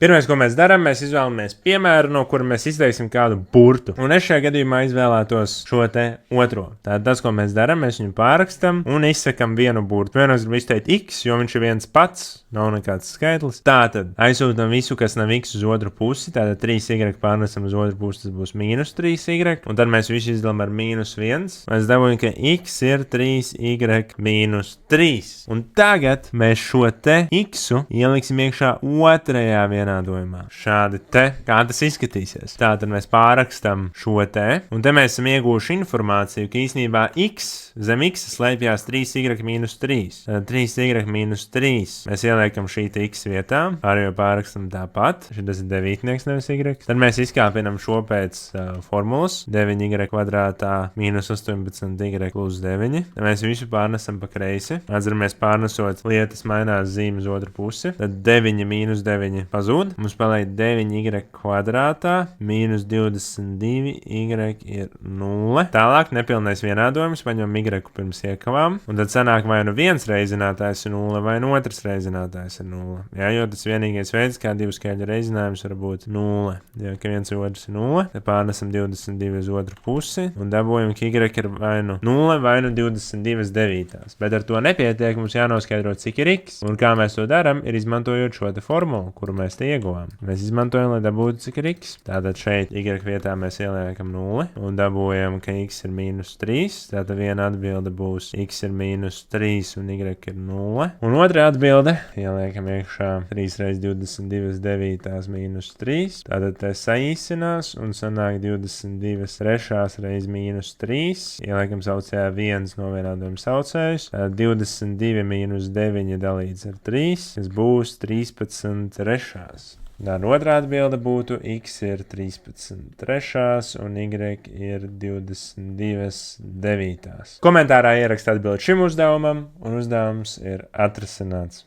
Pirmais, ko mēs darām, mēs izvēlamies piemēru, no kura mēs izteiksim kādu burtu. Un es šajā gadījumā izvēlētos šo te otro. Tātad tas, ko mēs darām, mēs viņu pārrakstam un izsakam vienu burtu. Vienos gribu izteikt x, jo viņš ir viens pats, nav nekāds skaitlis. Tātad aizsūtam visu, kas nav x uz otru pusi. Tātad 3y pārnesam uz otru pusi, tas būs mīnus 3y. Un tad mēs visu izdalām ar mīnus 1. Mēs dabūjam, ka x ir 3y mīnus 3. Un tagad mēs šo te x ieliksim iekšā otrajā vienādojumā. Šādi te, kā tas izskatīsies. Tātad mēs pārrakstam šo te, un te mēs esam ieguvuši informāciju, ka īsnībā x zem x slēpjās 3y mīnus 3. Tātad 3y mīnus 3. Mēs ieliekam šī te x vietā, pārējo pārrakstam tāpat. Šis ir 9, nevis y. Tad mēs izkāpinam šo pēc formulas. 9y kvadrātā mīnus 18y plus 9. Tad mēs visu pārnesam pa kreisi. Atceramies, pārnesot lietas mainās zīmes otru pusi. Tad 9 mīnus 9 pazūd. Mums paliek 9y kvadrātā mīnus 22y ir 0. Tālāk nepilnais vienādojums, paņemam y pirms iekavām, un tad sanāk vai nu viens reizinātājs ir 0, vai nu otrs reizinātājs ir 0. Jā, jo tas vienīgais veids, kā divu skaļu reizinājums var būt 0. Jo, ka viens otrs ir 0, tad pārnesam 22 uz otru pusi, un dabūjam, ka y ir vai nu 0, vai nu 22 devītās. Bet ar to nepietiek, mums jānoskaidro, cik ir x. Un kā mēs to darām, ir izmantojot šo te formulu, kuru mēs te ieguvām. Mēs izmantojam, lai dabūtu, cik ir x. Tātad šeit y vietā mēs ieliekam 0 un dabūjam, ka x ir mīnus 3. Tātad viena atbilde būs x ir mīnus 3 un y ir 0. Un otra atbilde ieliekam iekšā 3 reiz 22 devītās mīnus 3. Tātad te saīsinās un sanāk 22 trešās reiz mīnus 3. Ieliekam saucējā 1 no vienādojuma saucējus. Tātad 22 mīnus 9 dalīts ar 3, kas būs 13 trešās. Tad otrā atbilde būtu x ir 13 trešās un y ir 22 devītās. Komentārā ierakst atbildi šim uzdevumam, un uzdevums ir atrisināts.